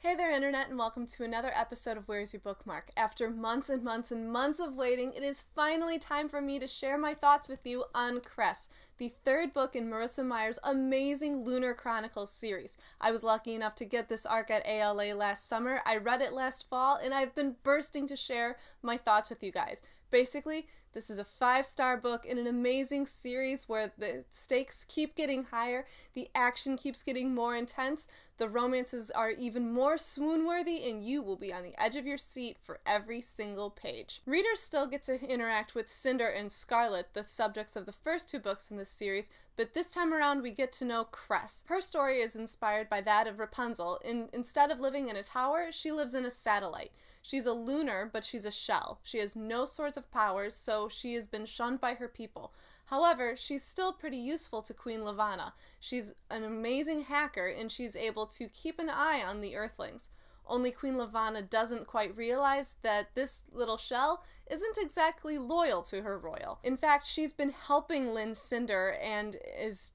Hey there, Internet, and welcome to another episode of Where's Your Bookmark? After months and months and months of waiting, it is finally time for me to share my thoughts with you on Cress, the third book in Marissa Meyer's amazing Lunar Chronicles series. I was lucky enough to get this arc at ALA last summer, I read it last fall, and I've been bursting to share my thoughts with you guys. Basically, this is a 5-star book in an amazing series where the stakes keep getting higher, the action keeps getting more intense, the romances are even more swoon-worthy, and you will be on the edge of your seat for every single page. Readers still get to interact with Cinder and Scarlet, the subjects of the first 2 books in this series, but this time around we get to know Cress. Her story is inspired by that of Rapunzel. Instead of living in a tower, she lives in a satellite. She's a lunar, but she's a shell. She has no sorts of powers, so she has been shunned by her people. However, she's still pretty useful to Queen Lavanna. She's an amazing hacker, and she's able to keep an eye on the Earthlings. Only Queen Lavanna doesn't quite realize that this little shell isn't exactly loyal to her royal. In fact, she's been helping Lynn Cinder and is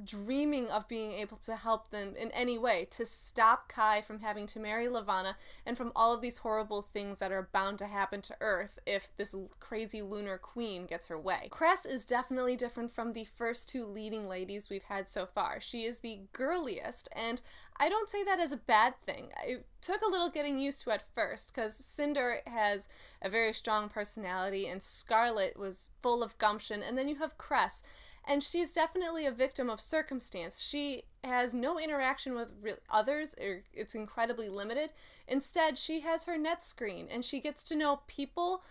dreaming of being able to help them in any way to stop Kai from having to marry Lavanna and from all of these horrible things that are bound to happen to Earth if this crazy lunar queen gets her way. Cress is definitely different from the first 2 leading ladies we've had so far. She is the girliest, and I don't say that as a bad thing. It took a little getting used to at first because Cinder has a very strong personality and Scarlet was full of gumption, and then you have Cress. And she's definitely a victim of circumstance. She has no interaction with others, or it's incredibly limited. Instead, she has her net screen, and she gets to know people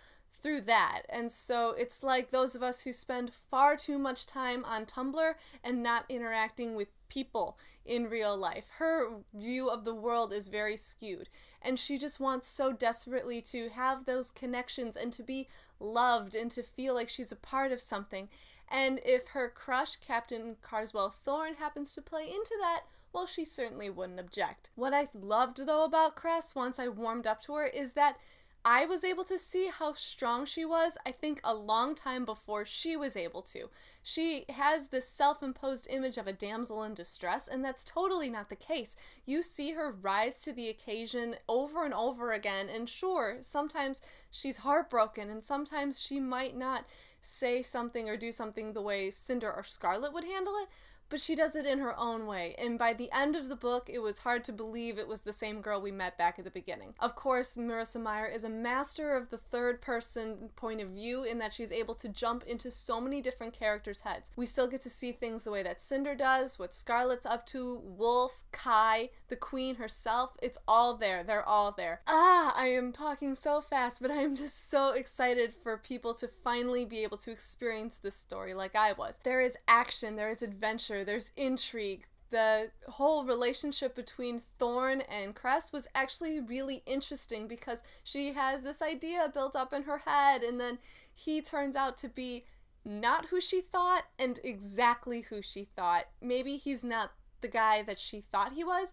through that. And so it's like those of us who spend far too much time on Tumblr and not interacting with people in real life. Her view of the world is very skewed, and she just wants so desperately to have those connections and to be loved and to feel like she's a part of something. And if her crush, Captain Carswell Thorne, happens to play into that, well, she certainly wouldn't object. What I loved, though, about Cress, once I warmed up to her, is that I was able to see how strong she was, I think, a long time before she was able to. She has this self-imposed image of a damsel in distress, and that's totally not the case. You see her rise to the occasion over and over again, and sure, sometimes she's heartbroken, and sometimes she might not say something or do something the way Cinder or Scarlet would handle it, but she does it in her own way, and by the end of the book, it was hard to believe it was the same girl we met back at the beginning. Of course, Marissa Meyer is a master of the third-person point of view in that she's able to jump into so many different characters' heads. We still get to see things the way that Cinder does, what Scarlet's up to, Wolf, Kai, the Queen herself. It's all there. They're all there. I am talking so fast, but I am just so excited for people to finally be able to experience this story like I was. There is action, there is adventure, there's intrigue. The whole relationship between Thorne and Cress was actually really interesting because she has this idea built up in her head, and then he turns out to be not who she thought and exactly who she thought. Maybe he's not the guy that she thought he was,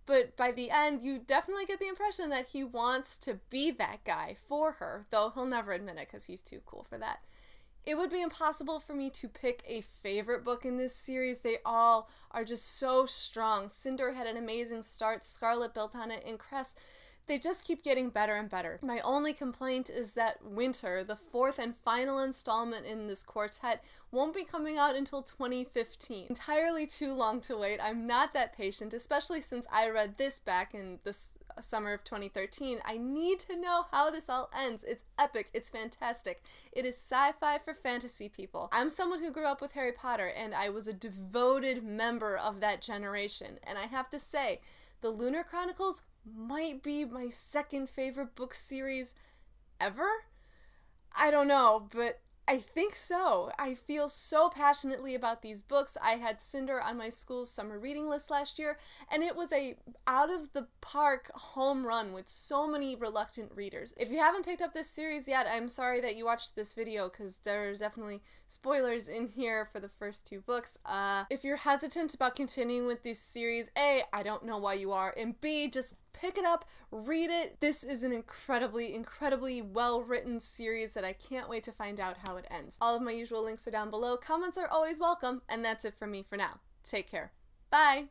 but by the end you definitely get the impression that he wants to be that guy for her, though he'll never admit it because he's too cool for that. It would be impossible for me to pick a favorite book in this series. They all are just so strong. Cinder had an amazing start, Scarlet built on it, and Cress, they just keep getting better and better. My only complaint is that Winter, the 4th and final installment in this quartet, won't be coming out until 2015. Entirely too long to wait. I'm not that patient, especially since I read this back in this summer of 2013. I need to know how this all ends. It's epic. It's fantastic. It is sci-fi for fantasy people. I'm someone who grew up with Harry Potter, and I was a devoted member of that generation. And I have to say, the Lunar Chronicles might be my second favorite book series ever? I don't know, but I think so. I feel so passionately about these books. I had Cinder on my school's summer reading list last year, and it was a out-of-the-park home run with so many reluctant readers. If you haven't picked up this series yet, I'm sorry that you watched this video because there's definitely spoilers in here for the first 2 books. If you're hesitant about continuing with this series, A, I don't know why you are, and B, just pick it up, read it. This is an incredibly well-written series that I can't wait to find out how it ends. All of my usual links are down below. Comments are always welcome, and that's it from me for now. Take care. Bye!